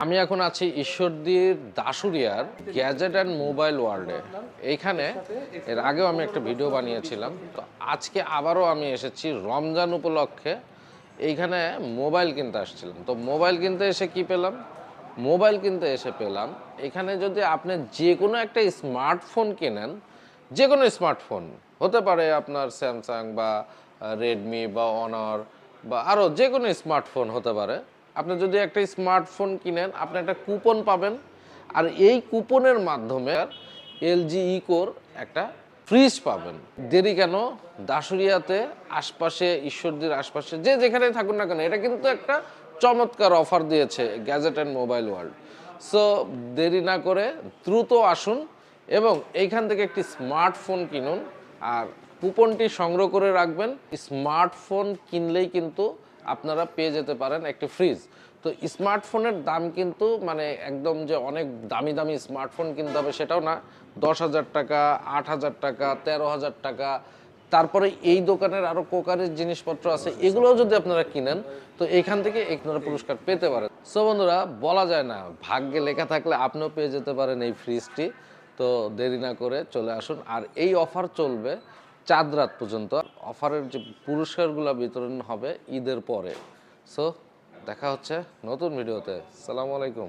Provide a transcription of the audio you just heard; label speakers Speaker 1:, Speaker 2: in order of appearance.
Speaker 1: আমি এখন আছি ঈশ্বরদীর দাসুরিয়ার গ্যাজেট অ্যান্ড মোবাইল ওয়ার্ল্ডে। এইখানে এর আগেও আমি একটা ভিডিও বানিয়েছিলাম, তো আজকে আবারও আমি এসেছি রমজান উপলক্ষে। এইখানে মোবাইল কিনতে আসছিলাম, তো মোবাইল কিনতে এসে কি পেলাম, মোবাইল কিনতে এসে পেলাম এখানে যদি আপনি যে কোনো একটা স্মার্টফোন কেনেন, যে কোনো স্মার্টফোন হতে পারে আপনার স্যামসাং বা রেডমি বা অনার বা আরও যে কোনো স্মার্টফোন হতে পারে। আপনি যদি একটা স্মার্টফোন কিনেন আপনি একটা কুপন পাবেন, আর এই কুপনের মাধ্যমে এলজি ইকোর একটা ফ্রিজ পাবেন। দেরি কেন, দাসুরিয়াতে আশপাশে ঈশ্বরদীর আশপাশে যে যেখানে থাকুন না কেন, এটা কিন্তু একটা চমৎকার অফার দিয়েছে gadget and mobile world. So দেরি না করে দ্রুত আসুন এবং এইখান থেকে একটি স্মার্টফোন কিনুন, আর কুপনটি সংগ্রহ করে রাখবেন। স্মার্টফোন কিনলেই কিন্তু আপনারা পেয়ে যেতে পারেন একটি ফ্রিজ। তো স্মার্টফোনের দাম কিন্তু মানে একদম যে অনেক দামি দামি স্মার্টফোন কিনতে হবে সেটাও না। 10,000 টাকা, 8,000 টাকা, 13,000 টাকা, তারপরে এই দোকানের আরও কোকারের জিনিসপত্র আছে, এগুলোও যদি আপনারা কিনেন তো এখান থেকে আপনারা পুরস্কার পেতে পারেন। সো বন্ধুরা, বলা যায় না, ভাগ্যে লেখা থাকলে আপনিও পেয়ে যেতে পারেন এই ফ্রিজটি। তো দেরি না করে চলে আসুন, আর এই অফার চলবে চাঁদ রাত পর্যন্ত। অফারের যে পুরস্কারগুলো বিতরণ হবে ঈদের পরে। সো দেখা হচ্ছে নতুন ভিডিওতে। আসসালামু আলাইকুম।